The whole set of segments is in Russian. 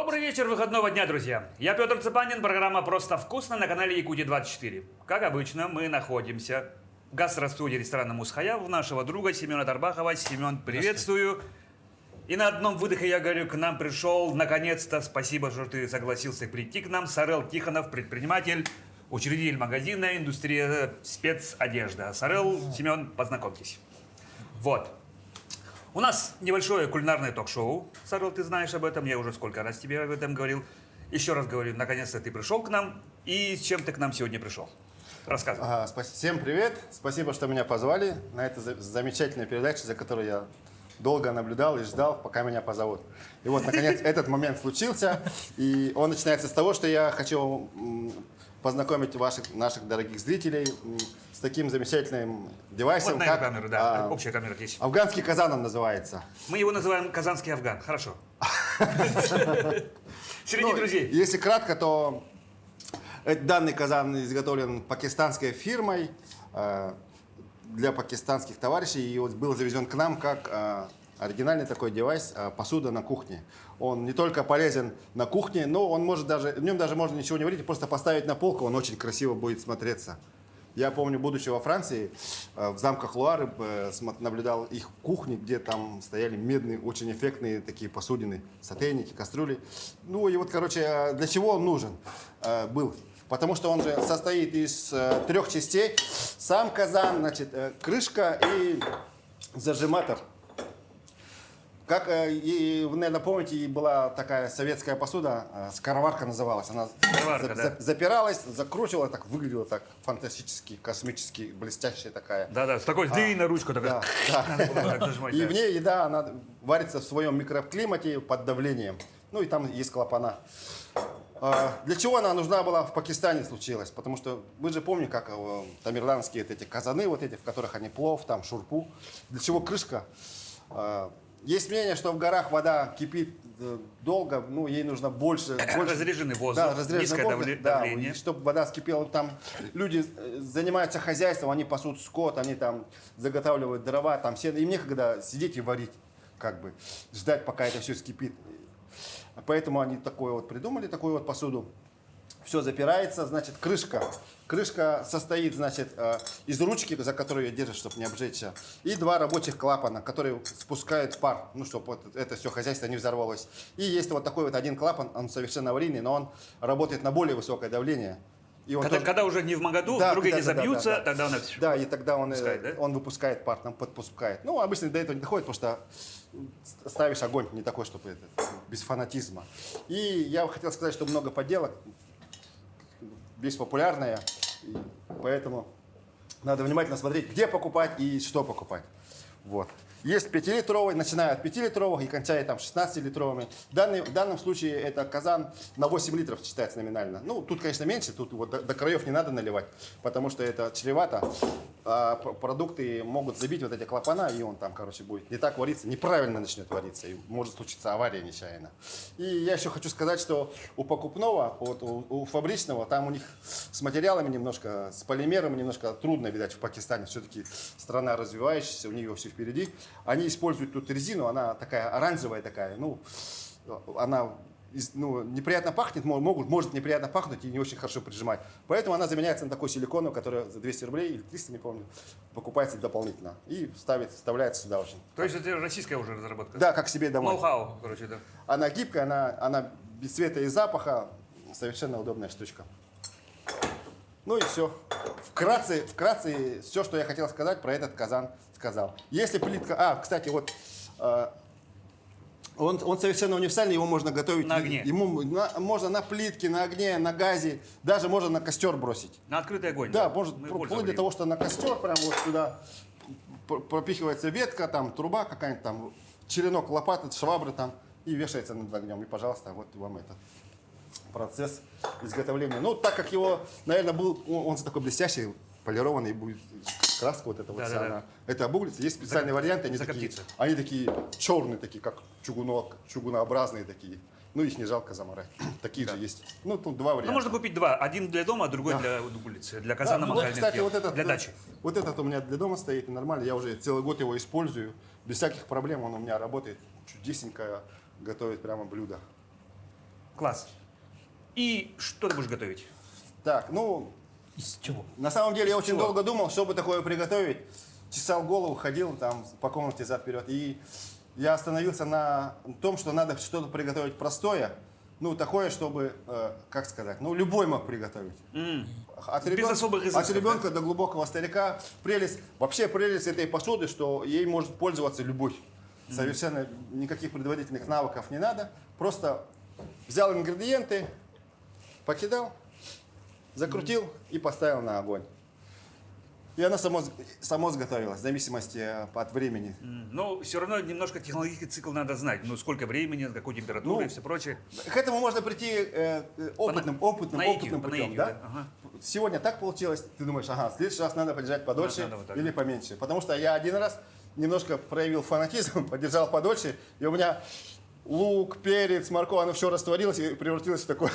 Добрый вечер выходного дня, друзья. Я Петр Цепанин, программа «Просто вкусно» на канале Якутия-24. Как обычно, мы находимся в гастростудии ресторана «Мусхая» у нашего друга Семена Тарбахова. Семен, приветствую. И на одном выдохе я говорю, к нам пришел, наконец-то, спасибо, что ты согласился прийти к нам, Сарел Тихонов, предприниматель, учредитель магазина «Индустрия спецодежда». Сарел, Семен, познакомьтесь. Вот. У нас небольшое кулинарное ток-шоу. Сарел, ты знаешь об этом, я уже сколько раз тебе об этом говорил. Еще раз говорю, наконец-то ты пришел к нам. И с чем ты к нам сегодня пришел? Рассказывай. Всем привет, спасибо, что меня позвали на эту замечательную передачу, за которую я долго наблюдал и ждал, пока меня позовут. И вот, наконец, этот момент случился. И он начинается с того, что я хочу познакомить наших дорогих зрителей с таким замечательным девайсом, Вот как камера, да, общая камера здесь. афганский казан он называется. Мы его называем казанский афган. Хорошо. Среди друзей. Если кратко, то данный казан изготовлен пакистанской фирмой для пакистанских товарищей и вот был завезен к нам как оригинальный такой девайс, посуда на кухне. Он не только полезен на кухне, но он может даже, в нем даже можно ничего не варить, просто поставить на полку, он очень красиво будет смотреться. Я помню, будучи во Франции, в замках Луары, наблюдал их кухни, где там стояли медные, очень эффектные такие посудины, сотейники, кастрюли. Ну и вот, короче, для чего он нужен был? Потому что он же состоит из 3 частей. Сам казан, значит, крышка и зажиматор. Как, вы, наверное, помните, была такая советская посуда, скороварка называлась. Она запиралась, закручивала, так выглядела так фантастически, космически, блестящая такая. Да-да, с такой длинной ручкой. Да, да. И в ней еда, она варится в своем микроклимате под давлением. Ну и там есть клапана. Для чего она нужна была в Пакистане случилось? Потому что вы же помните, как тамерланские эти казаны, вот эти, в которых они плов, там шурпу. Для чего крышка? Есть мнение, что в горах вода кипит долго, ну, ей нужно больше... Разреженный воздух, да, низкое давление. Да, и чтобы вода скипела, там люди занимаются хозяйством, они пасут скот, они там заготавливают дрова, там сено. Им некогда сидеть и варить, как бы, ждать, пока это все скипит. Поэтому они такое вот придумали, такую вот посуду. Все запирается, значит, крышка. Крышка состоит, значит, из ручки, за которую ее держишь, чтобы не обжечься, и 2 рабочих клапана, которые спускают пар, ну, чтобы вот это все хозяйство не взорвалось. И есть вот такой вот один клапан, он совершенно аварийный, но он работает на более высокое давление. И он когда уже не в магаду, да, другие не забьются, тогда он... Да, и тогда он выпускает, он выпускает пар, нам подпускает. Ну, обычно до этого не доходит, потому что ставишь огонь не такой, чтобы это, без фанатизма. И я хотел сказать, что много подделок, беспопулярная, и поэтому надо внимательно смотреть, где покупать и что покупать. Вот. Есть 5-литровый, начиная от 5-литровых и кончая там 16-литровыми. В данном случае это казан на 8 литров считается номинально. Ну, тут, конечно, меньше, тут вот до краев не надо наливать, потому что это чревато. А продукты могут забить вот эти клапана, и он там, короче, будет не так вариться, неправильно начнет вариться, и может случиться авария нечаянно. И я еще хочу сказать, что у покупного, вот у фабричного, там у них с материалами немножко, с полимерами немножко трудно, видать, в Пакистане. Все-таки страна развивающаяся, у нее все впереди. Они используют тут резину, она такая оранжевая такая, ну, она... неприятно пахнет, может неприятно пахнуть и не очень хорошо прижимать. Поэтому она заменяется на такой силиконовую, которая за 200 рублей или 300, не помню, покупается дополнительно. И вставляется сюда уже. То есть это российская уже разработка? Да, как себе домой. Ноу-хау, короче, да. Она гибкая, она без цвета и запаха. Совершенно удобная штучка. Ну и все. Вкратце, все, что я хотел сказать про этот казан, сказал. Если плитка... кстати, вот... Он совершенно универсальный, его можно готовить на огне. Можно на плитке, на огне, на газе, даже можно на костер бросить. На открытый огонь. Да, может, вплоть до того, что на костер прям вот сюда пропихивается ветка, там труба какая-нибудь, там черенок лопаты, швабры там, и вешается над огнем. И, пожалуйста, вот вам этот процесс изготовления. Ну, так как его, наверное, он такой блестящий, полированный, будет краска вот эта вот вся, да. это обуглится. Есть специальные варианты, они такие черные, такие как чугунообразные такие. Ну, их не жалко заморать. Такие же есть. Ну, тут 2 варианта. Ну, можно купить 2. Один для дома, а другой для улицы. Для казана мангальных кстати, дел. вот этот, для дачи. Вот этот у меня для дома стоит, нормально. Я уже целый год его использую. Без всяких проблем он у меня работает. Чудесненько готовит прямо блюдо. Класс. И что ты будешь готовить? Так, ну, Из чего? на самом деле я очень чего? долго думал, чтобы такое приготовить. Чесал голову, ходил там по комнате зад-вперед. И я остановился на том, что надо что-то приготовить простое. Ну, такое, чтобы, как сказать, ну, любой мог приготовить. От Без особых изысков, от ребенка до глубокого старика. Вообще прелесть этой посуды, что ей может пользоваться любой. Совершенно никаких предварительных навыков не надо. Просто взял ингредиенты, покидал, закрутил и поставил на огонь. И она само сготовилась, в зависимости от времени. Но все равно немножко технологический цикл надо знать. Ну, сколько времени, какой температуры Ну, и все прочее. К этому можно прийти опытным наитию, по путем. наитию, Да? да? Ага. Сегодня так получилось, ты думаешь, ага, в следующий раз надо подержать подольше Надо вот так. или поменьше. Потому что я один раз немножко проявил фанатизм, подержал подольше, и у меня лук, перец, морковь, оно все растворилось и превратилось в такое.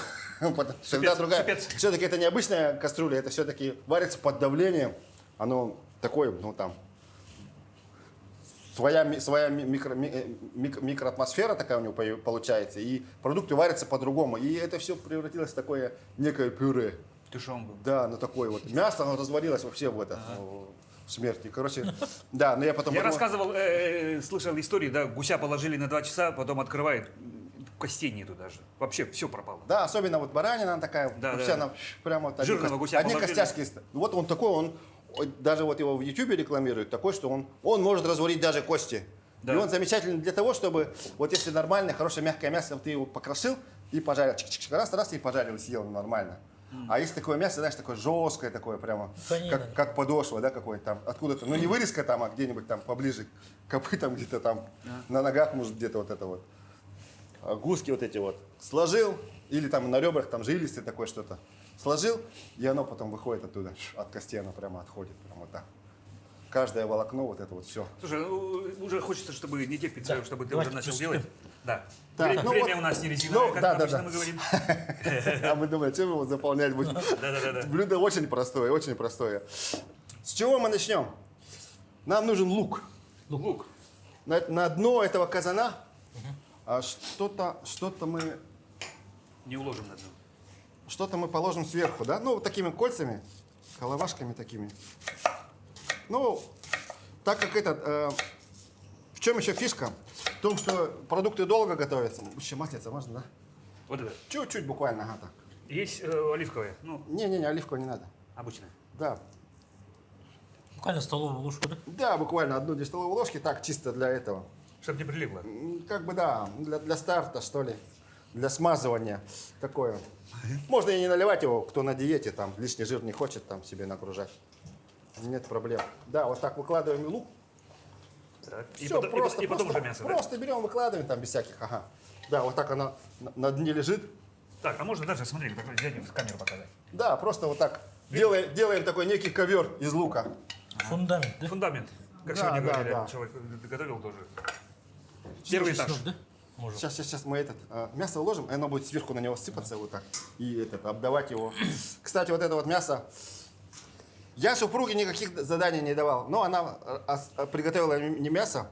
Всегда другая. супец. Все-таки это не обычная кастрюля, это все-таки варится под давлением. Оно такое, ну там, своя микроатмосфера такая у него получается, и продукты варятся по-другому. И это все превратилось в такое некое пюре. Тушенку. Да, ну такое вот. Мясо, оно разварилось вообще в это, в смерти. Короче, да, но я потом... Я подумал, рассказывал, слышал истории, да, гуся положили на 2 часа, потом открывает, костей нету даже. Вообще все пропало. Да, особенно вот баранина она такая, Да, вообще да. она прямо вот Жирного гуся одни положили. костяшки. Вот он такой, даже вот его в Ютубе рекламируют, такой, что он может разварить даже кости. Да. И он замечательный для того, чтобы, вот если нормальное, хорошее, мягкое мясо, ты его покрошил и пожарил, раз, и пожарил, и съел нормально. А если такое мясо, знаешь, такое жесткое, такое прямо, Понятно. как подошва, да, какое-то там, откуда-то, ну не вырезка там, а где-нибудь там поближе к копытам, где-то там, на ногах, может, где-то вот это вот. А гуски вот эти вот сложил, или там на ребрах там жилистый такое что-то. Сложил, и оно потом выходит оттуда, от костей оно прямо отходит, прямо вот так. Каждое волокно, вот это вот все. Слушай, ну, уже хочется, чтобы не терпится, Да, чтобы ты давайте уже начал приступим. делать. Да. Так, Время, ну время вот, у нас не резиновое, ну, как да, обычно да. мы говорим. А мы думаем, чем его заполнять будем? Да-да-да. Блюдо очень простое, очень простое. С чего мы начнем? Нам нужен лук. Лук. На дно этого казана что-то Не уложим на дно. мы положим сверху, да? Ну, вот такими кольцами, головашками такими. Ну, так как в чем еще фишка? В том, что продукты долго готовятся. Еще маслица можно, да? Вот это. Чуть-чуть буквально, ага, так. Есть оливковое, ну, Не-не-не, оливкового не надо. обычное. Да. Буквально столовую ложку, да? Да, буквально 1-2 столовые ложки, так, чисто для этого. Чтобы не прилипло. Как бы, да, для старта, что ли. Для смазывания такое. Можно и не наливать его, кто на диете, там, лишний жир не хочет там себе нагружать. Нет проблем. Да, вот так выкладываем лук. Так. И Всё, потом, и потом уже мясо, да? Просто берем, выкладываем там без всяких, ага. Да, вот так оно на дне лежит. Так, а можно даже, смотри, такой взять и в камеру показать. Да, просто вот так делаем такой некий ковер из лука. Фундамент, да? Фундамент. Как Да, сегодня да, говорили, да. человек готовил тоже. Первый этаж. Чеснок, да? Можно. Сейчас мы мясо уложим, и оно будет сверху на него сыпаться вот так. И обдавать его. Кстати, вот это вот мясо. Я супруге никаких заданий не давал, но она приготовила мне мясо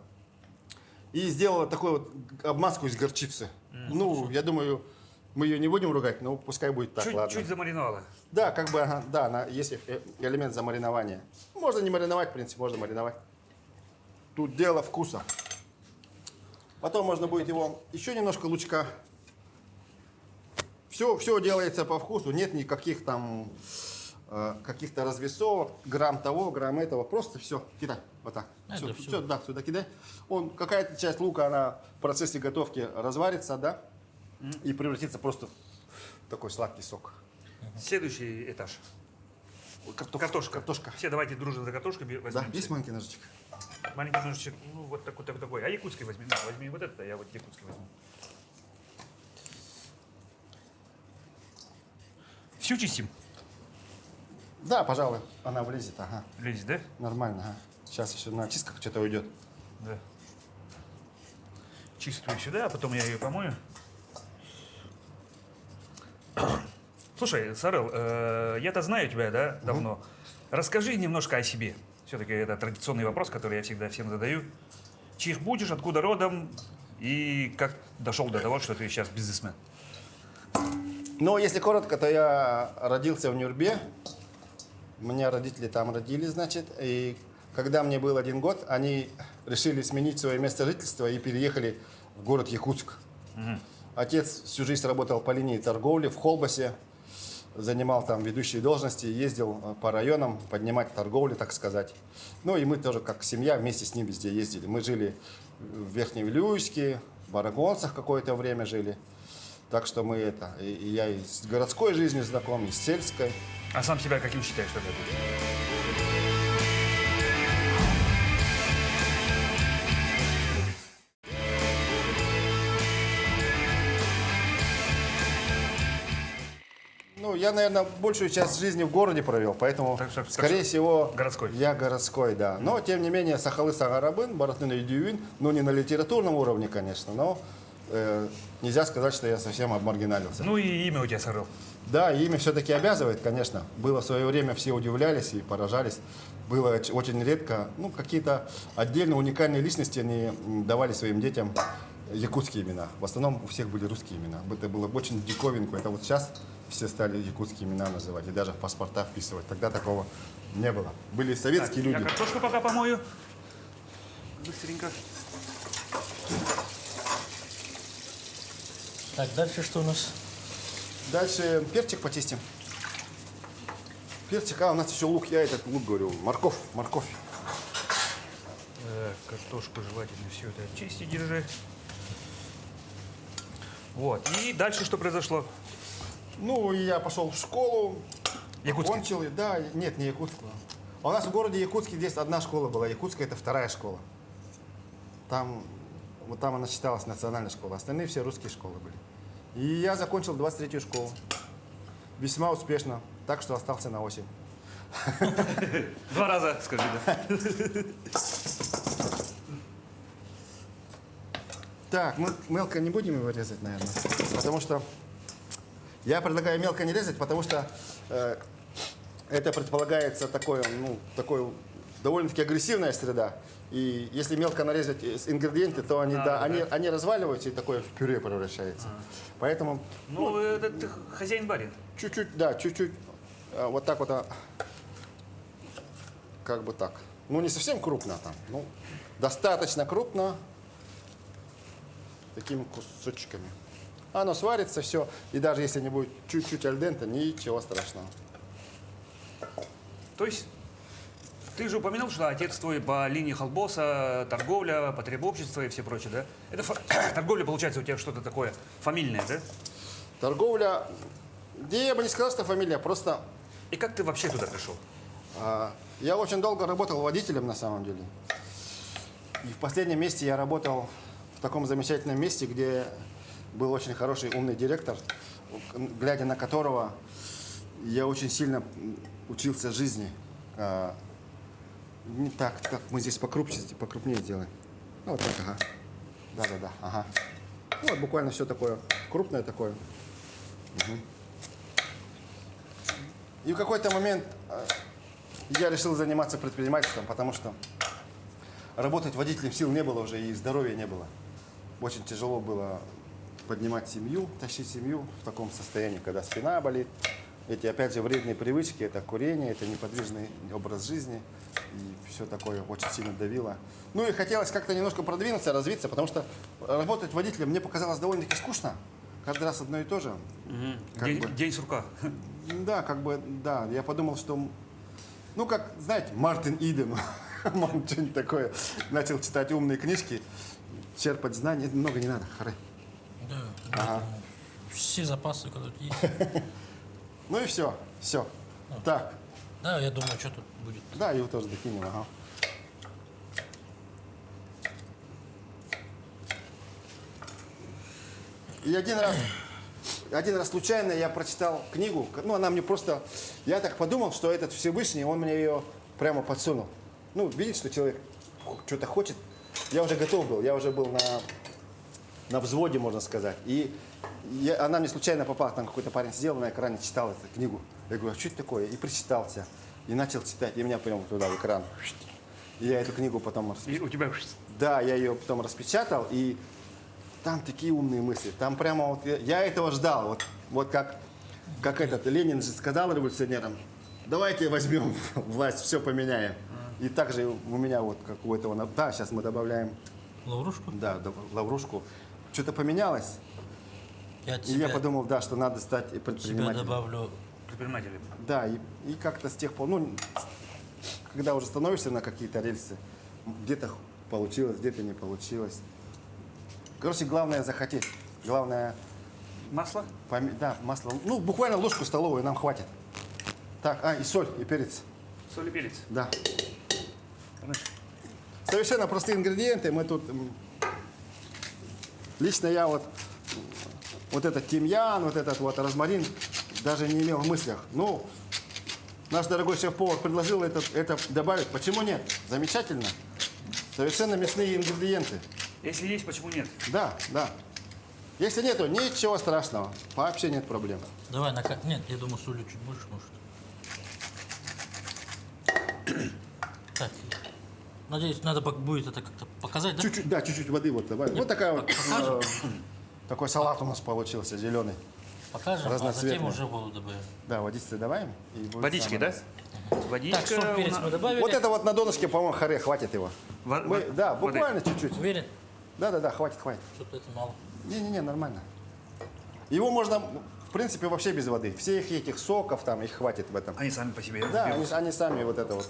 и сделала такую вот обмазку из горчицы. Ну, я думаю, мы ее не будем ругать, но пускай будет так, ладно. Чуть замариновала. Да, как бы, ага, да, есть элемент замаринования. Можно не мариновать, в принципе, можно мариновать. Тут дело вкуса. Потом можно будет его еще немножко лучка. Все делается по вкусу, нет никаких там каких-то развесовок, грамм того, грамм этого. Просто все, кидай, вот так. Это Все, всё. да, сюда кидай. Какая-то часть лука, она в процессе готовки разварится, да, и превратится просто в такой сладкий сок. Следующий этаж. Картошка. Картошка. Все давайте дружно за картошкой Да, возьмем. есть маленький ножичек? Маленький ножичек, ну вот такой. А якутский возьми. На, возьми вот это, я вот якутский возьму. Всю чистим? Да, пожалуй, она влезет, ага. Лезет, да? Нормально, ага. Сейчас еще на чистка что-то уйдет. Да. Чистую сюда, а потом я ее помою. Слушай, Сарел, я-то знаю тебя, да, давно. Расскажи немножко о себе. Все-таки это традиционный вопрос, который я всегда всем задаю. Чьих будешь, откуда родом и как дошел до того, что ты сейчас бизнесмен? Но если коротко, то я родился в Нюрбе. У меня родители там родились, значит. И когда мне был 1 год, они решили сменить свое место жительства и переехали в город Якутск. Отец всю жизнь работал по линии торговли в Холбасе. Занимал там ведущие должности, ездил по районам поднимать торговлю, так сказать. Ну и мы тоже как семья вместе с ним везде ездили. Мы жили в Верхневилюйске, в Барагонцах какое-то время жили. Так что мы и я и с городской жизнью знаком, и с сельской. А сам себя каким считаешь тогда? Ну, я, наверное, большую часть жизни в городе провел, поэтому, скорее всего, городской. Я городской, да. Но, тем не менее, Сахалы Сагарабын, Баратын Юдюин, ну, не на литературном уровне, конечно, но нельзя сказать, что я совсем обмаргиналился. Ну и имя у тебя, Сахал. Да, имя все-таки обязывает, конечно. Было в свое время, все удивлялись и поражались. Было очень редко, ну, какие-то отдельно уникальные личности, они давали своим детям якутские имена. В основном у всех были русские имена. Это было очень диковинку. Это вот сейчас все стали якутские имена называть и даже в паспорта вписывать. Тогда такого не было. Были советские люди. Я картошку пока помою. Быстренько. Так, дальше что у нас? Дальше перчик почистим. Перчик, у нас еще лук. Я этот лук говорю. Морковь. Картошку желательно все это очистить, держи. Вот. И дальше что произошло? Ну, и я пошел в школу. Якутский? Кончил, да, нет, не якутскую. А у нас в городе Якутске здесь одна школа была. Якутская — это 2-я школа. Там, вот там она считалась национальной школой. Остальные все русские школы были. И я закончил 23-ю школу. Весьма успешно. Так что остался на осень. 2 раза, скажи, да. Так, мы мелко не будем его резать, наверное. Потому что я предлагаю мелко не резать, потому что это предполагается такое довольно-таки агрессивная среда. И если мелко нарезать ингредиенты, то они разваливаются и такое в пюре превращается. Поэтому Ну, это ты хозяин-барин. чуть-чуть, вот так вот, как бы так. Ну, не совсем крупно там, ну, достаточно крупно, такими кусочками. Оно сварится, все, и даже если не будет чуть-чуть альдента, ничего страшного. То есть, ты же упомянул, что отец твой по линии Холбоса, торговля, потребобщество и все прочее, да? Это торговля, получается, у тебя что-то такое фамильное, да? Торговля, я бы не сказал, что фамилия, просто И как ты вообще туда пришел? я очень долго работал водителем на самом деле. И в последнем месте я работал в таком замечательном месте, где был очень хороший, умный директор, глядя на которого я очень сильно учился жизни. Не так, мы здесь покрупнее делаем. Ну, вот так, ага. Да, ага. Ну, вот буквально все такое, крупное такое. Угу. И в какой-то момент я решил заниматься предпринимательством, потому что работать водителем сил не было уже и здоровья не было. Очень тяжело было поднимать семью, тащить семью в таком состоянии, когда спина болит. Эти, опять же, вредные привычки, это курение, это неподвижный образ жизни. И все такое очень сильно давило. Ну и хотелось как-то немножко продвинуться, развиться, потому что работать водителем мне показалось довольно-таки скучно. Каждый раз одно и то же. День сурка. Да, да. Я подумал, что, ну, как, знаете, Мартин Иден, что-нибудь такое. Начал читать умные книжки, черпать знания. Много не надо, харе. Да, Ага. все запасы, которые тут есть. Ну и все. Так, Да, я думаю, что тут будет. да, его тоже докинем, ага. И один раз случайно я прочитал книгу, ну, она мне просто, я так подумал, что этот Всевышний, он мне ее прямо подсунул. Ну, видит, что человек что-то хочет. Я уже готов был, я уже был на взводе, можно сказать. И она мне случайно попала, там какой-то парень сидел на экране, читал эту книгу. Я говорю, а что это такое? И прочитался. И начал читать, и меня прямо туда, в экран. И я эту книгу потом... И у тебя... Да, я ее потом распечатал, и там такие умные мысли. Там прямо вот я этого ждал. Вот как этот Ленин же сказал революционерам, давайте возьмем власть, все поменяем. И также у меня вот как у этого, да, сейчас мы добавляем, Лаврушку? да, лаврушку. Что-то поменялось. Я от И я себя, подумал, да, что надо стать себя предпринимателем. добавлю. Предприниматели. Да, и как-то с тех пор, ну, когда уже становишься на какие-то рельсы, где-то получилось, где-то не получилось. Короче, главное захотеть. Главное, Масло? да, масло. Ну, буквально ложку столовую нам хватит. Так, и соль, и перец. Соль и перец. Да. Хорошо. Совершенно простые ингредиенты. Мы тут... Лично я вот этот тимьян, вот этот вот розмарин даже не имел в мыслях. Ну, наш дорогой шеф-повар предложил это добавить. Почему нет? Замечательно. Совершенно мясные ингредиенты. Если есть, почему нет? Да, да. Если нету, ничего страшного. Вообще нет проблем. Давай, нет, я думаю, соли чуть больше, может. Так, надеюсь, надо будет это как-то показать, да? Чуть-чуть, да, чуть-чуть воды вот добавим. Вот такая вот, покажем? такой салат у нас получился, зеленый. Покажем, а разноцветные. затем уже воду добавим. Да, водички добавим. И будет Водички, самое да? раз. Водичка. Так, соль, перец мы добавили. Вот это вот на донышке, по-моему, харе, хватит его. Да, воды. буквально чуть-чуть. Уверен? Да, хватит. Что-то это мало. Не, нормально. Его можно, в принципе, вообще без воды. Всех этих соков там, их хватит в этом. Они сами по себе. Да, берут. они сами вот это вот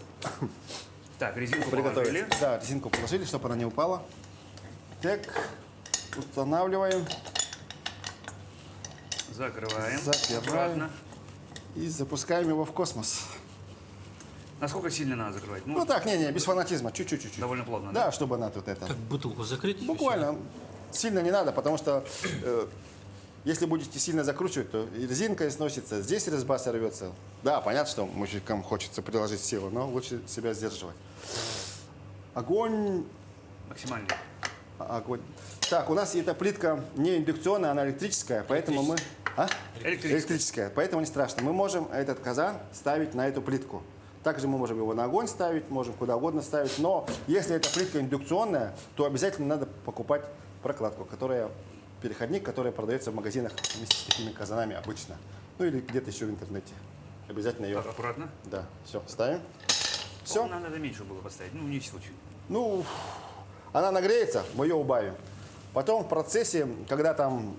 Так, резинку приготовили. положили. Да, резинку положили, чтобы она не упала. Так, устанавливаем Закрываем. Закрываем. Аккуратно. и запускаем его в космос. Насколько сильно надо закрывать? Ну так, не, без фанатизма, чуть-чуть. Довольно плотно, Да, чтобы она тут это... Как бутылку закрыть? и Буквально. Сильно не надо, потому что если будете сильно закручивать, то и резинка износится, здесь резьба сорвется. Да, понятно, что мужикам хочется приложить силу, но лучше себя сдерживать. Огонь. Максимально. Огонь. Так, у нас эта плитка не индукционная, она электрическая, поэтому мы... А? Электрическая, поэтому не страшно. Мы можем этот казан ставить на эту плитку. Также мы можем его на огонь ставить, можем куда угодно ставить. Но если эта плитка индукционная, то обязательно надо покупать прокладку, переходник, который продается в магазинах вместе с такими казанами обычно. Ну или где-то еще в интернете. Обязательно ее... Так, аккуратно. Да, все, ставим. Все. Надо меньше было поставить. Ну, не случай. Ну, она нагреется, мы ее убавим. Потом в процессе, когда там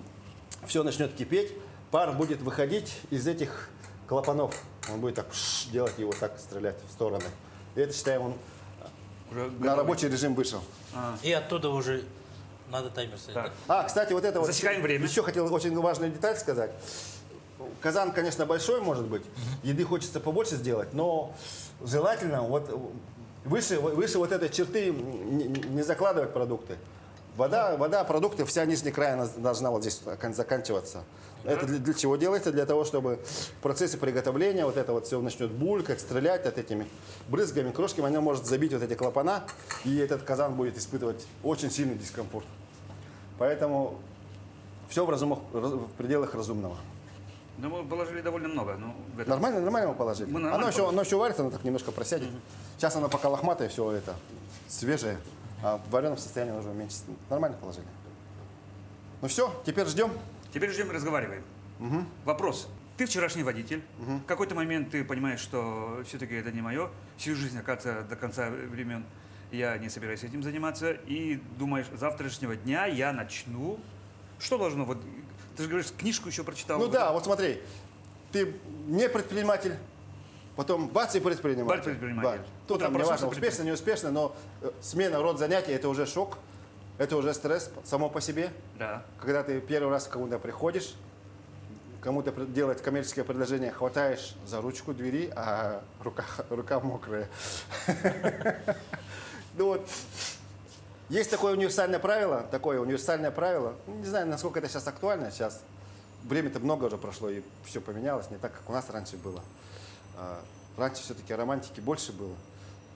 все начнет кипеть, пар будет выходить из этих клапанов. Он будет так делать и вот так стрелять в стороны. И это, считаем, он Уже на рабочий режим вышел. И оттуда уже надо таймер ставить. Так. Да? Кстати, вот это вот... Засекаем время. Еще хотел очень важную деталь сказать. Казан, конечно, большой может быть. Еды хочется побольше сделать, но желательно вот выше вот этой черты не закладывать продукты. Вода, продукты, вся нижняя края должна вот здесь заканчиваться. Это для чего делается? Для того, чтобы в процессе приготовления вот это вот все начнет булькать, стрелять от этими брызгами, крошками, она может забить вот эти клапана, и этот казан будет испытывать очень сильный дискомфорт. Поэтому все в пределах разумного. Ну, мы положили довольно много. Ну, Нормально мы положили. Мы нормально Оно еще варится, оно так немножко просядет. Сейчас оно пока лохматое, все это свежее, а в вареном состоянии оно уже меньше. Нормально положили. Ну все, теперь ждем. Теперь ждем и разговариваем. Вопрос. Ты вчерашний водитель. В какой-то момент ты понимаешь, что все-таки это не мое. Всю жизнь, оказывается, до конца времен я не собираюсь этим заниматься. И думаешь, с завтрашнего дня я начну. Что должно? Вот, ты же говоришь, книжку еще прочитал. Ну да, вот смотри, ты не предприниматель, потом бац и предприниматель. Предприниматель. Тут Утром там не важно, проснулся, успешно, не успешно, но смена род занятий – это уже шок, это уже стресс само по себе. Да. Когда ты первый раз к кому-то приходишь, кому-то делать коммерческое предложение, хватаешь за ручку двери, а рука мокрая. Ну вот, есть такое универсальное правило, не знаю, насколько это сейчас актуально, сейчас время-то много уже прошло и все поменялось, не так, как у нас раньше было. Раньше все-таки романтики больше было,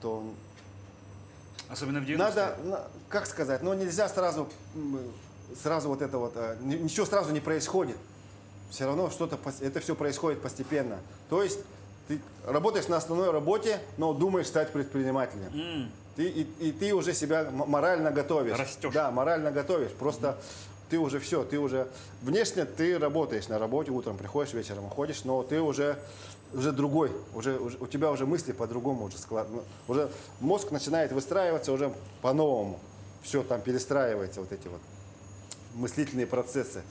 то Особенно в 90-е. надо, как сказать, но нельзя сразу вот это вот, ничего сразу не происходит. Все равно это все происходит постепенно. То есть ты работаешь на основной работе, но думаешь стать предпринимателем. И ты уже себя морально готовишь. Растешь. Да, морально готовишь. Просто ты уже все, ты уже внешне ты работаешь на работе, утром приходишь, вечером уходишь, но ты уже другой, уже у тебя уже мысли по-другому уже уже мозг начинает выстраиваться уже по-новому, все там перестраивается, вот эти вот мыслительные процессы.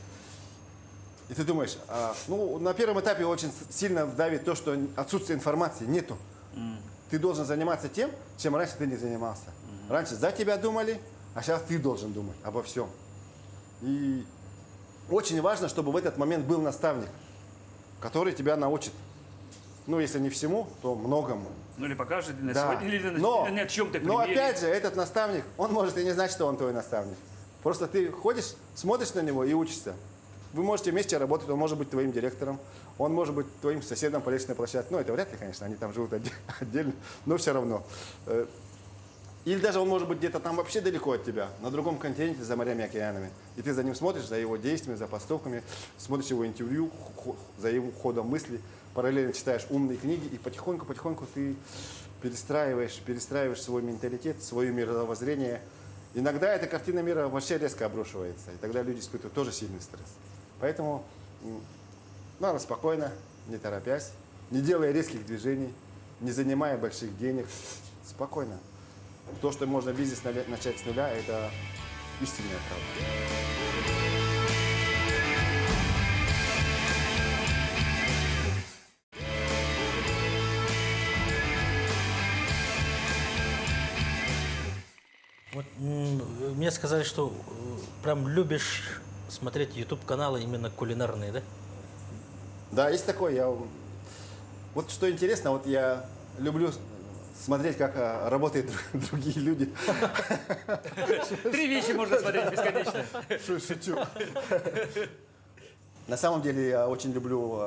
И ты думаешь, ну, на первом этапе очень сильно давит то, что отсутствие информации нету. Ты должен заниматься тем, чем раньше ты не занимался. Раньше за тебя думали, а сейчас ты должен думать обо всем. И очень важно, чтобы в этот момент был наставник, который тебя научит. Ну, если не всему, то многому. Ну, или покажет, или Да. или на чем-то но примере. опять же, этот наставник, он может и не знать, что он твой наставник. Просто ты ходишь, смотришь на него и учишься. Вы можете вместе работать, он может быть твоим директором, он может быть твоим соседом по лестничной площадке. Ну, это вряд ли, конечно, они там живут отдельно, но все равно. Или даже он может быть где-то там вообще далеко от тебя, на другом континенте, за морями и океанами. И ты за ним смотришь, за его действиями, за поступками, смотришь его интервью, за его ходом мысли, параллельно читаешь умные книги, и потихоньку ты перестраиваешь свой менталитет, свое мировоззрение. Иногда эта картина мира вообще резко обрушивается, и тогда люди испытывают тоже сильный стресс. Поэтому надо спокойно, не торопясь, не делая резких движений, не занимая больших денег, спокойно. То, что можно бизнес начать с нуля, это истинная правда. Вот, мне сказали, что прям любишь смотреть YouTube-каналы именно кулинарные, да? Да, есть такое. Вот что интересно, вот я люблю смотреть, как работают другие люди. 3 вещи можно смотреть бесконечно. Шучу. На самом деле я очень люблю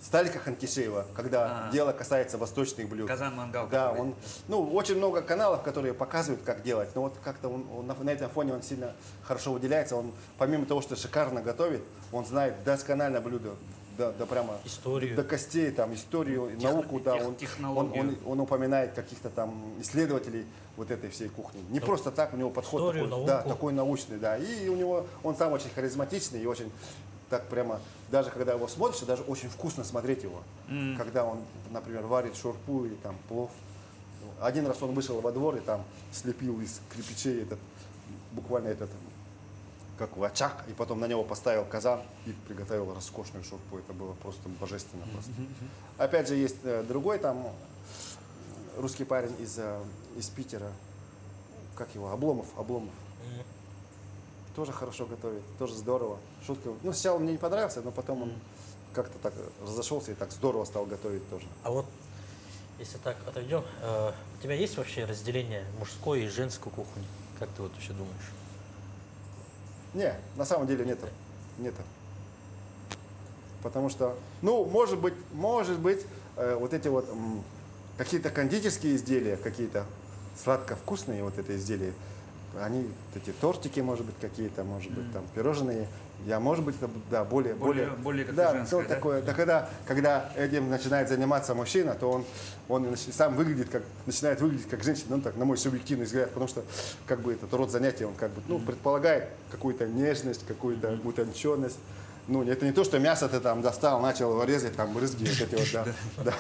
Сталика Ханкишеева, когда дело касается восточных блюд. Казан-мангал. Да, очень много каналов, которые показывают, как делать, но вот как-то на этом фоне он сильно хорошо выделяется. Он, помимо того, что шикарно готовит, он знает досконально блюдо, да прямо Историю. до костей, там, историю, науку, да, он упоминает каких-то там исследователей вот этой всей кухни. Не просто так, у него подход Историю, такой, науку. да, такой научный, да, и у него, он сам очень харизматичный и очень так прямо, даже когда его смотришь, даже очень вкусно смотреть его. Когда он, например, варит шурпу или там плов. Один раз он вышел во двор и там слепил из кирпичей буквально как в очаг, и потом на него поставил казан и приготовил роскошную шурпу. Это было просто божественно. Просто. Опять же, есть другой там русский парень из Питера, как его, Обломов. Тоже хорошо готовит, тоже здорово. Шутка. Ну, сначала мне не понравился, но потом он как-то так разошелся и так здорово стал готовить тоже. А вот, если так отойдем, у тебя есть вообще разделение мужской и женской кухни? Как ты вот вообще думаешь? Не, на самом деле нету. Потому что, ну, может быть, вот эти вот какие-то кондитерские изделия, какие-то сладко-вкусные вот это изделия, они, эти тортики, может быть, какие-то, может быть, там, пирожные, может быть, да, более как-то да, женское, да? такое, да, когда этим начинает заниматься мужчина, то он сам начинает выглядеть как женщина, ну, так, на мой субъективный взгляд, потому что, как бы, этот род занятия, он, как бы, ну, предполагает какую-то нежность, какую-то утонченность. Ну, это не то, что мясо ты там достал, начал его резать, там, брызги, вот эти вот, да,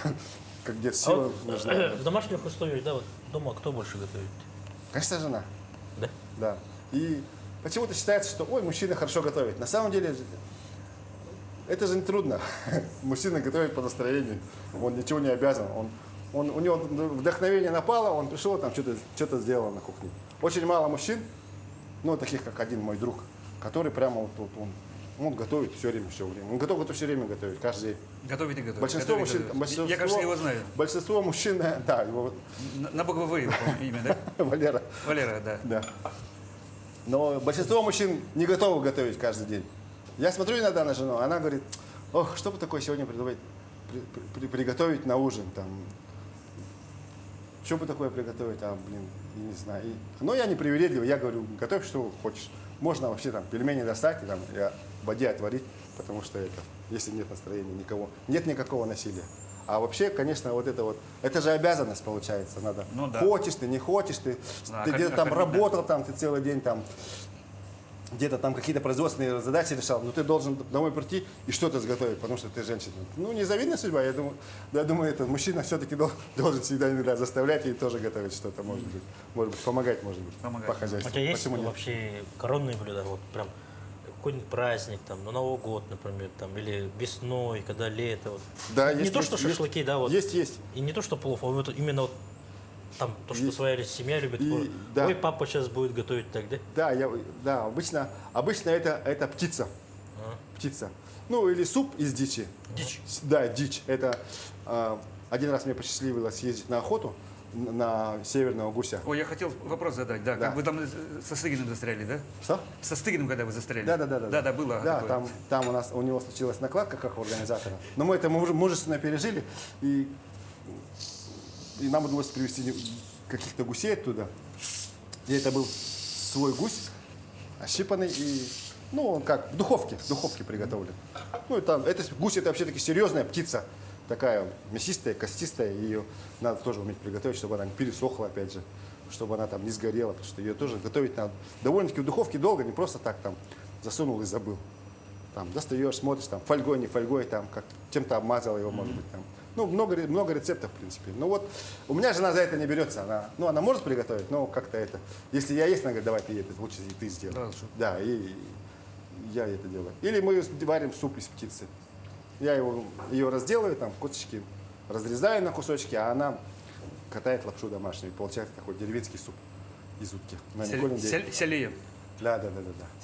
как где-то сила нужна. В домашних условиях, да, вот дома кто больше готовит? Конечно, жена. Да? Да. И почему-то считается, что ой, мужчина хорошо готовит. На самом деле это же не трудно. Мужчина готовит по настроению. Он ничего не обязан. У него вдохновение напало, он пришел, там что-то сделал на кухне. Очень мало мужчин, ну, таких как один мой друг, который прямо вот он готовит все время. Он готов все время готовить, каждый день. Готовит и готовит. Большинство готовит, мужчин, готовит. Я, кажется, его знаю. Большинство мужчин, да, его На букву В его имя, да? Валера. Валера, да. Да. Но большинство мужчин не готовы готовить каждый день. Я смотрю иногда на жену, она говорит, ох, что бы такое сегодня приготовить на ужин, там, что бы такое приготовить, я не знаю. Но я не привередливый, я говорю, готовь, что хочешь. Можно вообще там пельмени достать и там в воде отварить, потому что если нет настроения нет никакого насилия. А вообще, конечно, это же обязанность получается, надо. Ну, да. Хочешь ты, не хочешь ты, Да, ты где-то там работал, там, ты целый день там где-то там какие-то производственные задачи решал, но ты должен домой прийти и что-то сготовить, потому что ты женщина. Ну, незавидная судьба, я думаю, этот мужчина все-таки должен всегда иногда заставлять и тоже готовить что-то, может быть, помогать, может быть, Помогать. по У хозяйству. тебя есть Почему нет? вообще коронные блюда, вот прям какой-нибудь праздник, там, на Новый год, например, там, или весной, когда лето, вот. Да, Не есть, то, есть, что есть. шашлыки, да, вот. Есть, есть. И не то, что плов, а вот именно вот там, то, что Есть. своя семья любит. И, вот. да. Ой, папа сейчас будет готовить так, да? Да, обычно это птица. Птица. Ну, или суп из дичи. Дичь. Да, дичь. Это один раз мне посчастливилось съездить на охоту на северного гуся. Ой, я хотел вопрос задать, да. Да. Как вы там со Стыгиным застряли, да? Что? Со Стыгиным, когда вы застряли? Да. Да, было Да, такое. там у него случилась накладка, как у организатора. Но мы это мужественно пережили. И нам удалось привезти каких-то гусей оттуда. И это был свой гусь, ощипанный и, ну, он как в духовке приготовлен. Ну, и там, гусь это вообще-таки серьезная птица, такая мясистая, костистая, и ее надо тоже уметь приготовить, чтобы она не пересохла, опять же, чтобы она там не сгорела, потому что ее тоже готовить надо довольно-таки в духовке долго, не просто так там засунул и забыл. Там достаешь, смотришь, там фольгой, не фольгой, там как чем-то обмазал его, может быть, там. Ну, много рецептов, в принципе. Ну вот, у меня жена за это не берется. Она может приготовить, но как-то это. Если я есть, она говорит, давай ты это, лучше и ты сделай. Да, хорошо. Да, и я это делаю. Или мы варим суп из птицы. Я ее разделаю, там косточки разрезаю на кусочки, а она катает лапшу домашнюю. И получается такой деревенский суп из утки. На Николин день. Селеем. Да.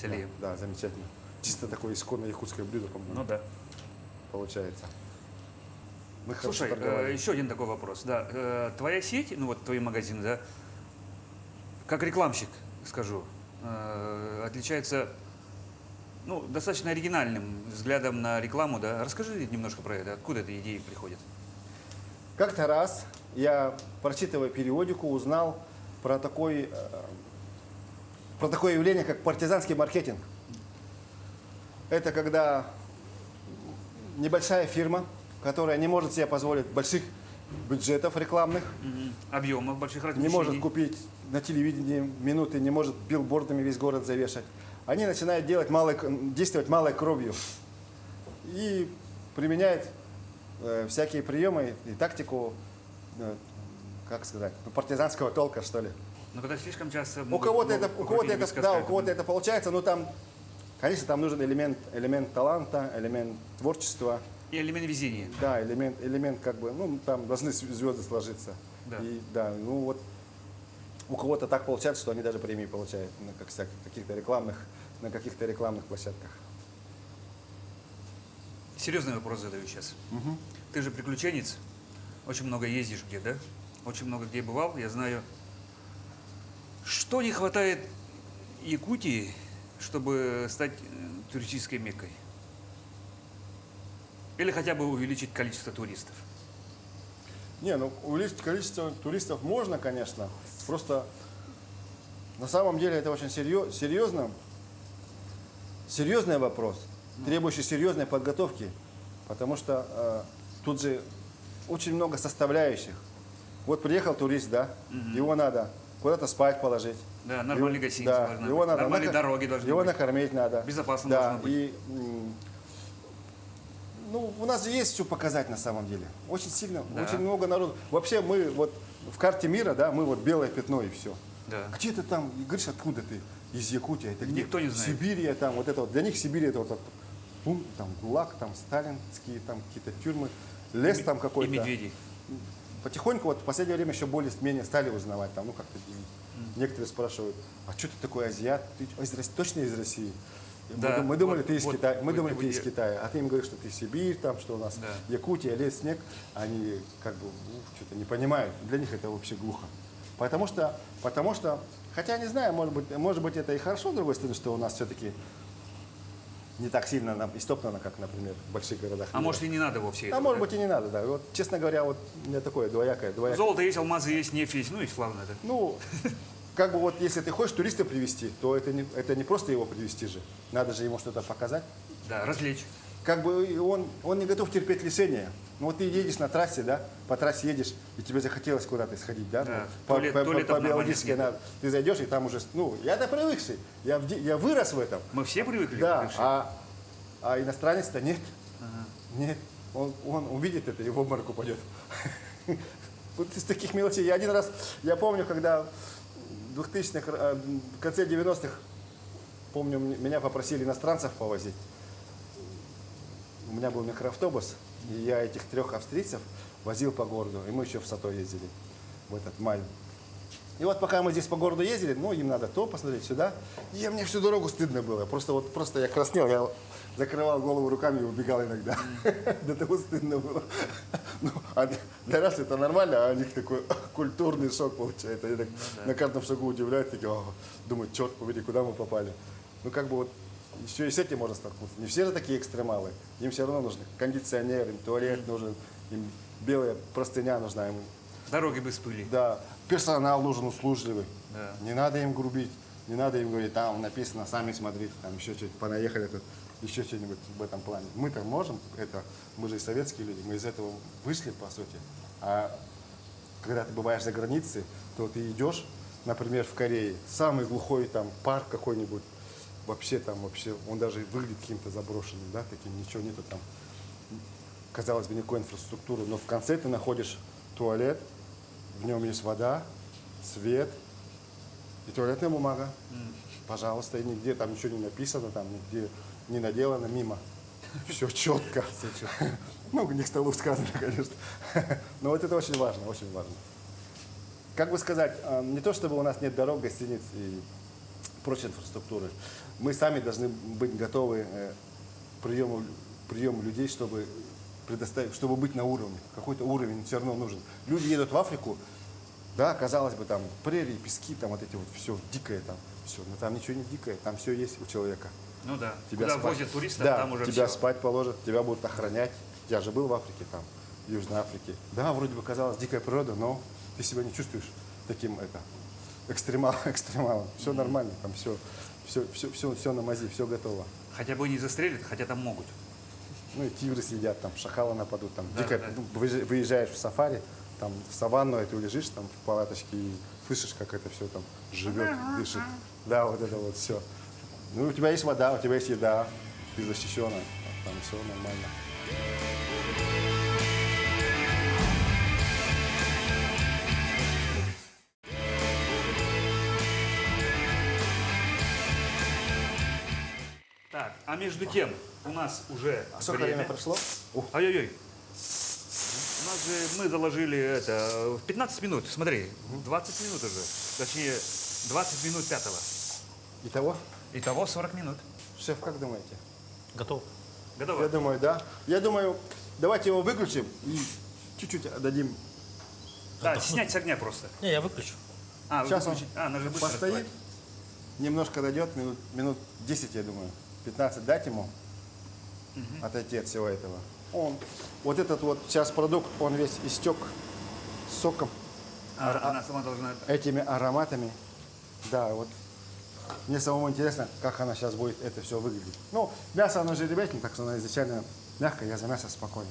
Селеем. Да, замечательно. Чисто такое исконное якутское блюдо, по-моему, Ну да. получается. Мы хорошо Слушай, торговали. еще один такой вопрос. Да, твоя сеть, ну вот твои магазины, да, как рекламщик, скажу, отличается, ну, достаточно оригинальным взглядом на рекламу, да. Расскажи немножко про это, откуда эта идея приходит? Как-то раз я, прочитывая периодику, узнал про такое явление, как партизанский маркетинг. Это когда небольшая фирма, которая не может себе позволить больших бюджетов рекламных, Объемов больших не размещений. может купить на телевидении минуты, не может билбордами весь город завешать. Они начинают действовать малой кровью и применяют всякие приемы и тактику, как сказать, партизанского толка, что ли. Но когда слишком часто... У кого-то это получается, но там, конечно, там нужен элемент таланта, элемент творчества. И элемент везения. Да, элемент как бы, ну, там должны звезды сложиться. Да. И да, ну вот у кого-то так получается, что они даже премии получают на на каких-то рекламных площадках. Серьезный вопрос задаю сейчас. Ты же приключенец, очень много ездишь где, да? Очень много где бывал, я знаю. Что не хватает Якутии, чтобы стать туристической меккой? Или хотя бы увеличить количество туристов? Не, ну увеличить количество туристов можно, конечно. Просто на самом деле это очень серьезный вопрос, требующий серьезной подготовки, потому что тут же очень много составляющих. Вот приехал турист, да, его надо куда-то спать положить. Да, нормальные гостиницы Да, должны его быть, надо нормальные дороги должны его быть. накормить надо. Безопасно да, должно быть. И, ну, у нас же есть что показать на самом деле. Очень сильно, Да. очень много народу. Вообще мы вот в карте мира, да, мы вот белое пятно и все. Да. Где ты там, и говоришь, откуда ты? Из Якутии. Это где? Никто не знает. Сибирь, там, вот это вот. Для них Сибирь это вот там ГУЛАГ, там сталинские, там какие-то тюрьмы, лес там И какой-то. медведей. Потихоньку вот в последнее время еще более-менее стали узнавать. Там, ну как-то некоторые спрашивают, а что ты такой азиат? Ты точно из России? Да, Мы думали, вот- ты из вот Китая. Мы вы- думали, вы- ты из Китая. А ты им говоришь, что ты Сибирь, там, что у нас Да. Якутия, лес, снег. Они как бы что-то не понимают. Для них это вообще глухо. Потому что, хотя не знаю, может быть это и хорошо, с другой стороны, что у нас все-таки не так сильно истоптано, как, например, в больших городах. А мира. может и не надо вовсе А этого, может да? быть и не надо, да. Вот, честно говоря, вот у меня такое двоякое. Золото есть, алмазы есть, нефть есть, ну и славно, да. Ну, как бы вот если ты хочешь туриста привезти, то это не просто его привезти же. Надо же ему что-то показать. Да, развлечь. Как бы он не готов терпеть лишения. Ну вот ты едешь на трассе, да, по трассе едешь, и тебе захотелось куда-то сходить, да? Да, Ну, по туалетов нормальных биологической нет. ты зайдешь, и там уже, ну, я-то привыкший, я вырос в этом. Мы все привыкли. Да, привыкшие. а иностранец-то нет. Нет. Он увидит это и в обморок упадет. Вот из таких мелочей. Я один раз, я помню, когда в 2000-х, в конце 90-х, помню, меня попросили иностранцев повозить. У меня был микроавтобус, и я этих 3 австрийцев возил по городу. И мы еще в Сато ездили, в этот Мальм. И вот пока мы здесь по городу ездили, ну, им надо то посмотреть, сюда. И мне всю дорогу стыдно было. Просто я краснел, я закрывал голову руками и убегал иногда. До того стыдно было. Ну, а для нас это нормально, а у них такой культурный шок получается. Они так на каждом шагу удивляются, такие, думают, черт побери, куда мы попали. Ну, как бы вот еще и с этим можно столкнуться. Не все же такие экстремалы. Им все равно нужны кондиционер, им туалет нужен, им белая простыня нужна. Им, Дороги без пыли. да, персонал нужен услужливый. Да. Не надо им грубить, не надо им говорить, там написано, сами смотрите, там еще что-то, понаехали тут, еще что-нибудь в этом плане. Мы-то можем это, мы же и советские люди, мы из этого вышли, по сути. А когда ты бываешь за границей, то ты идешь, например, в Корее, самый глухой там парк какой-нибудь, вообще, он даже выглядит каким-то заброшенным, да, таким, ничего нету там, казалось бы, никакой инфраструктуры, но в конце ты находишь туалет, в нем есть вода, свет и туалетная бумага. Пожалуйста, и нигде там ничего не написано, там нигде не наделано, мимо. Все четко. Ну, не к столу сказано, конечно. Но вот это очень важно, очень важно. Как бы сказать, не то чтобы у нас нет дорог, гостиниц и прочей инфраструктуры. Мы сами должны быть готовы к приему людей, чтобы чтобы быть на уровне. Какой-то уровень все равно нужен. Люди едут в Африку, да, казалось бы, там прерии, пески, там вот эти вот все дикое там, все. Но там ничего не дикое, там все есть у человека. Ну да. Тебя Куда спать- возят туристов, да, там уже тебя все. спать положат, тебя будут охранять. Я же был в Африке, там, в Южной Африке. Да, вроде бы казалось дикая природа, но ты себя не чувствуешь таким экстремалом. Все нормально, там все на мази, все готово. Хотя бы не застрелят, хотя там могут. Ну и тигры сидят, там шакалы нападут, там Да, дикая, да. ну, выезжаешь в сафари, там в саванну, и ты лежишь там в палаточке и слышишь, как это все там живет, дышит. Да, вот это вот все. Ну, у тебя есть вода, у тебя есть еда, ты защищена, там все нормально. Так, а между тем у нас уже Сколько время прошло? Ух, Ой-ой-ой. У нас же мы заложили это в 15 минут. Смотри, 20 минут уже. Точнее, 20 минут пятого. итого, Итого 40 минут. шеф, как думаете? Готов. Готово? Я думаю, да. Я думаю, давайте его выключим и чуть-чуть отдадим. Да, снять с огня просто. Не, я выключу. А, Сейчас он выключить. Она же быстро постоит, остывает. немножко дойдет, минут 10, я думаю. 15 дать ему отойти от всего этого. Вот этот вот сейчас продукт, он весь истек соком, Она сама должна... этими ароматами. Да, вот. Мне самому интересно, как она сейчас будет это все выглядеть. Ну, мясо, оно же ребятник, так что оно изначально мягкое, я за мясо спокойно.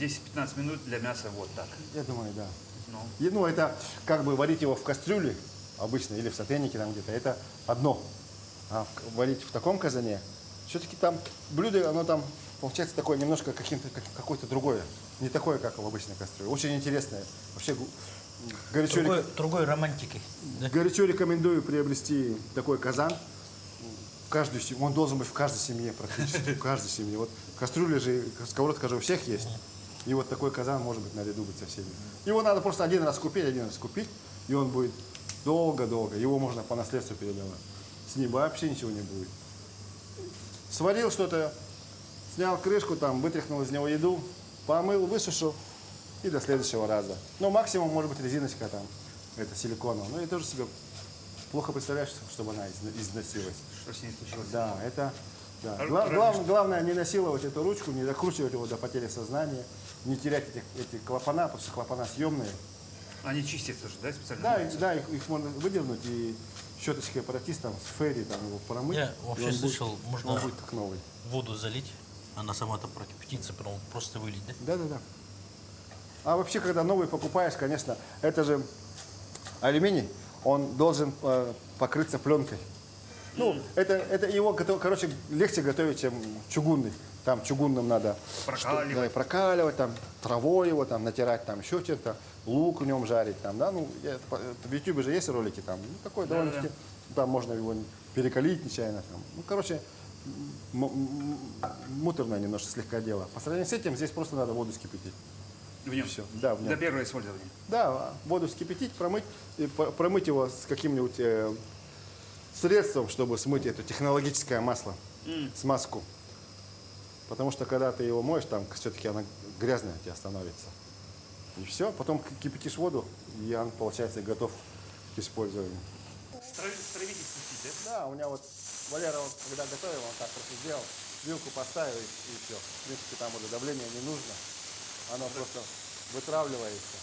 10-15 минут для мяса вот так. Я думаю, да. Ну, И, ну, это как бы варить его в кастрюле обычно или в сотейнике там где-то, это одно. А варить в таком казане, все-таки там блюдо, оно там получается такое немножко какое-то другое. Не такое, как в обычной кастрюле. Очень интересное. Вообще горячо, Другой романтики. Да? горячо рекомендую приобрести такой казан. Он должен быть в каждой семье практически. В каждой семье. Вот кастрюля же, сковородка же у всех есть. И вот такой казан может быть наряду быть со всеми. Его надо просто один раз купить, и он будет долго-долго. Его можно по наследству передавать. С ним вообще ничего не будет. Сварил что-то, снял крышку, там, вытряхнул из него еду, помыл, высушил и до следующего раза. Ну, максимум, может быть, резиночка там, это силиконовая. Но я тоже себе плохо представляю, чтобы она износилась. что с ней случилось? Да, это... Да. Р- Главное не насиловать эту ручку, не закручивать его до потери сознания, не терять эти клапана, потому что клапана съемные. Они чистятся же, да, специально? Да, их можно выдернуть и щеточкой пройтись, там, с ферри, там, его промыть. Я и вообще он слышал, будет, можно он будет как новый. воду залить, она сама там прокипятится, потом просто вылить, да? Да. А вообще, когда новый покупаешь, конечно, это же алюминий, он должен покрыться пленкой. Ну, это его, короче, легче готовить, чем чугунный. Там чугунным надо Прокаливать. прокаливать, там травой его там натирать, там еще что-то, лук в нем жарить, там, да, ну, в YouTube же есть ролики, там, ну, такой довольно-таки, там можно его перекалить нечаянно, там, ну, короче, муторное немножко слегка дело. По сравнению с этим, здесь просто надо воду вскипятить. В нем. Все, да, в нем. Для первого использования. Да, воду вскипятить, промыть, и промыть его с каким-нибудь средством, чтобы смыть это технологическое масло, смазку. Потому что когда ты его моешь, там все-таки она грязная у тебя становится. И все, потом кипятишь воду, и он, получается, готов к использованию. Стравить спустить, да? Да, у меня вот Валера, вот, когда готовил, он так просто сделал, вилку поставил и все. В принципе, там уже давление не нужно, оно просто вытравливается.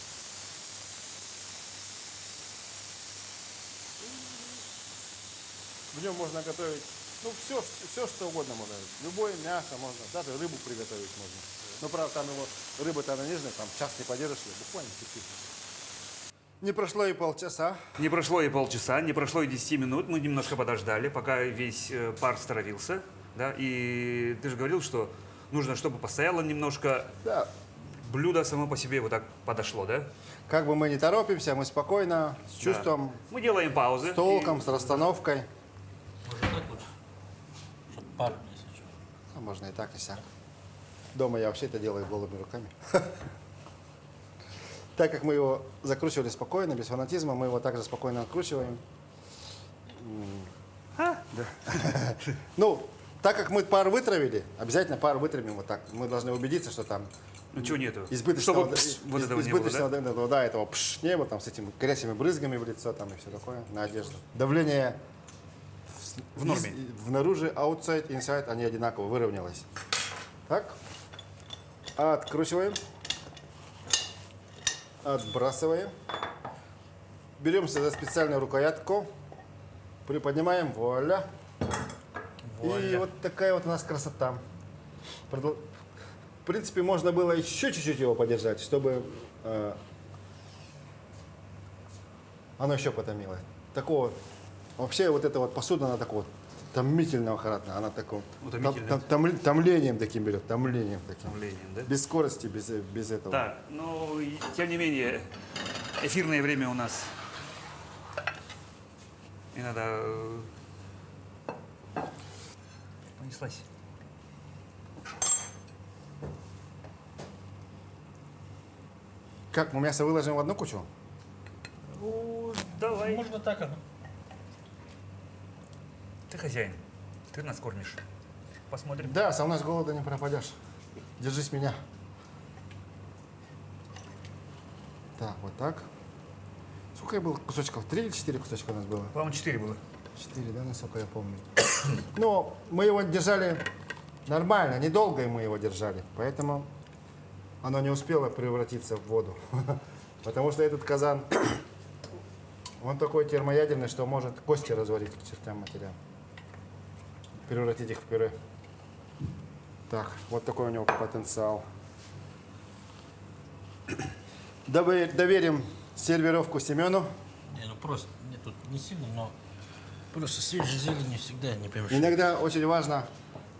В нем можно готовить, ну, все, что угодно можно. Любое мясо можно, даже рыбу приготовить можно. Но, правда, там его, рыба-то она нежная, там час не подержишь ее, буквально чуть-чуть. Не прошло и полчаса. Не прошло и полчаса, не прошло и 10 минут. Мы немножко подождали, пока весь пар стравился. Да? И ты же говорил, что нужно, чтобы постояло немножко. Да. Блюдо само по себе вот так подошло, да? Как бы мы не торопимся, мы спокойно, с чувством, Мы делаем паузы. с толком, с расстановкой. Может так лучше? Чтобы пар не сочет. А можно и так, и сяк. Дома я вообще это делаю голыми руками. Так как мы его закручивали спокойно, без фанатизма, мы его также спокойно откручиваем. Да. Ну, так как мы пар вытравили, обязательно пар вытравим вот так. Мы должны убедиться, что там Ну чего нету? избыточного, Чтобы вот этого не было, избыточного да? этого не было, там с этими горячими брызгами в лицо там и все такое, на одежду. Давление В норме. внаружи, outside, inside, они одинаково, выровнялось. Так, откручиваем, отбрасываем, беремся за специальную рукоятку, приподнимаем, вуаля. И вот такая вот у нас красота. В принципе, можно было еще чуть-чуть его подержать, чтобы оно еще потомило. Такого, вообще вот эта вот посуда, она такого томительного характера, она такого Утомительная. томлением таким берет, томлением таким. Томлением, да? Без скорости, без этого. Так, но тем не менее, эфирное время у нас. И надо... Понеслась. Как, мы мясо выложим в одну кучу? Ну, давай. Можно так, а? Ты хозяин. Ты нас кормишь. Посмотрим. Да, со мной с голода не пропадешь. Держись меня. Так, вот так. Сколько было кусочков? 3 или 4 кусочка у нас было? По-моему, 4 было. 4, да, насколько я помню. Но мы его держали нормально, недолго мы его держали, поэтому оно не успело превратиться в воду. Потому что этот казан, он такой термоядерный, что может кости разварить к чертям матерям. Превратить их в пюре. Так, вот такой у него потенциал. Доверим сервировку Семену. Не, ну просто, нет, тут не сильно, но просто свежей зелени всегда не помешает. Иногда очень важно,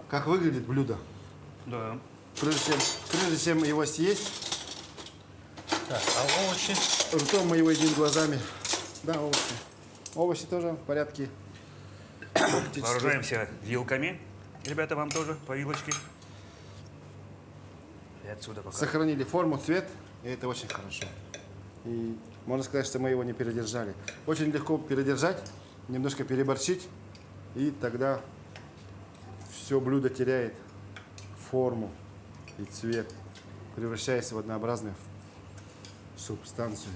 как выглядит блюдо. Да. Прежде чем его съесть, Так, а овощи? ртом мы его едим глазами. Да, овощи. Овощи тоже в порядке. Вооружаемся вилками. Ребята, вам тоже по вилочке. И отсюда пока. Сохранили форму, цвет, и это очень хорошо. И можно сказать, что мы его не передержали. Очень легко передержать, немножко переборщить, и тогда все блюдо теряет форму и цвет, превращаясь в однообразную субстанцию.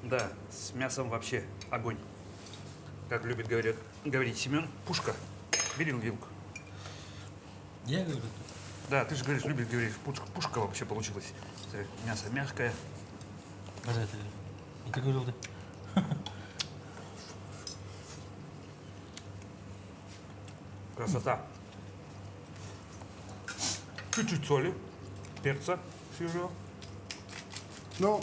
Да, с мясом вообще огонь. Как любит говорить Семен, пушка. Бери вилку. Я говорю, Да, ты же говоришь, любишь говорить, пушка вообще получилась. Мясо мягкое. а это, и ты говорил, да? Красота. Чуть-чуть соли, перца свежего. Ну,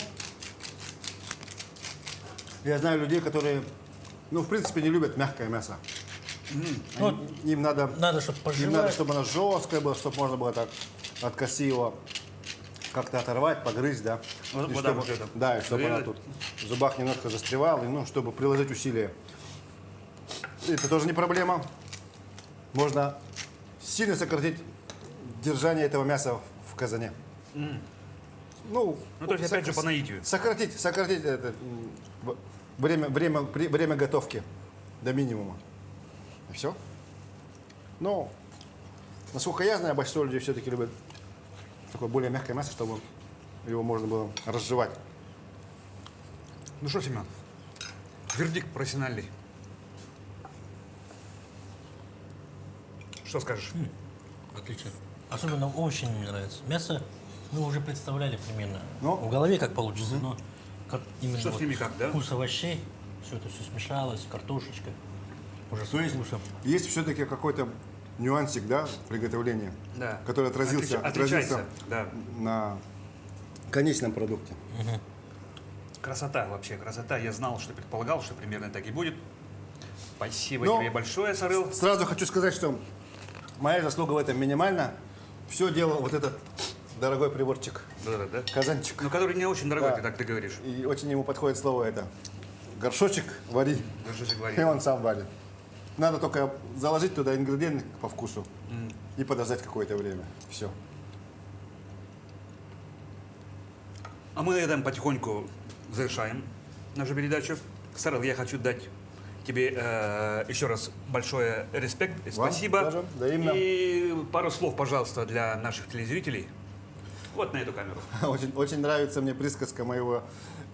я знаю людей, которые, ну, в принципе, не любят мягкое мясо. Ну, Им надо, надо, чтобы им надо, пожевать. чтобы оно жесткое было, чтобы можно было так от косы его как-то оторвать, погрызть, да. Вот И так чтобы, вот это. да, и чтобы она Резать. тут в зубах немножко застревала, и, ну, чтобы приложить усилия. Это тоже не проблема. Можно сильно сократить держание этого мяса в казане. Ну, Ну, то есть, опять же, по наитию. Сократить это, время готовки до минимума. И все. Но, насколько я знаю, большинство людей все-таки любят такое более мягкое мясо, чтобы его можно было разжевать. Ну что, Семен, вердикт профессиональный. Что скажешь? Отлично. Особенно очень мне нравится. Мясо мы уже представляли примерно. Ну. В голове как получится, но как именно Что с ними как, да? вкус овощей, все это все смешалось, картошечка. Уже с То есть вкусом. есть все-таки какой-то нюансик, да, в приготовлении, Да. который отразился Отличается, да. на конечном продукте. Красота вообще, красота. Я знал, что предполагал, что примерно так и будет. Спасибо Ну, тебе большое, Сарыл. Сразу хочу сказать, что моя заслуга в этом минимальна. Все делал вот этот дорогой приборчик, Да. казанчик. Ну, который не очень дорогой, Да. ты говоришь. И очень ему подходит слово это. Горшочек вари, Держись, и говори. он сам варит. Надо только заложить туда ингредиенты по вкусу и подождать какое-то время. Все. А мы на этом потихоньку завершаем нашу передачу. Сарыл, я хочу дать тебе еще раз большое респект и Вам спасибо. тоже взаимно. И пару слов, пожалуйста, для наших телезрителей. Вот на эту камеру. Очень, очень нравится мне присказка моего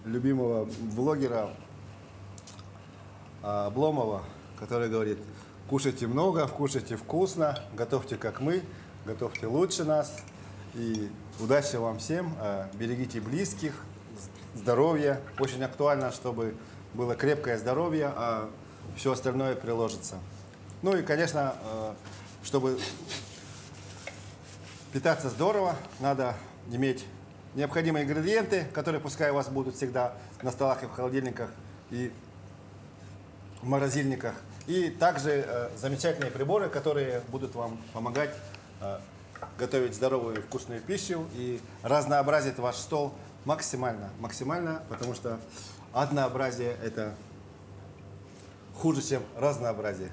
любимого блогера Обломова, который говорит: кушайте много, кушайте вкусно, готовьте как мы, готовьте лучше нас. И удачи вам всем, берегите близких, здоровья. Очень актуально, чтобы было крепкое здоровье, а все остальное приложится. Ну и, конечно, чтобы питаться здорово, надо иметь необходимые ингредиенты, которые пускай у вас будут всегда на столах и в холодильниках, и в морозильниках. И также замечательные приборы, которые будут вам помогать готовить здоровую и вкусную пищу и разнообразить ваш стол максимально, потому что однообразие – это хуже, чем разнообразие.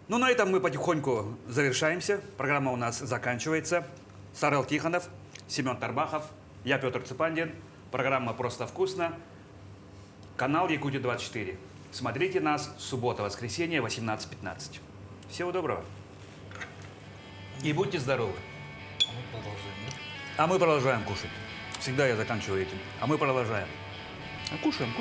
Ну, на этом мы потихоньку завершаемся. Программа у нас заканчивается. Сарыл Тихонов, Семен Тарбахов, я Петр Цепандин. Программа «Просто вкусно». Канал Якутия-24. Смотрите нас суббота-воскресенье 18:15. Всего доброго. И будьте здоровы. А мы продолжаем, да? А мы продолжаем кушать. Всегда я заканчиваю этим. А мы продолжаем. Кушаем.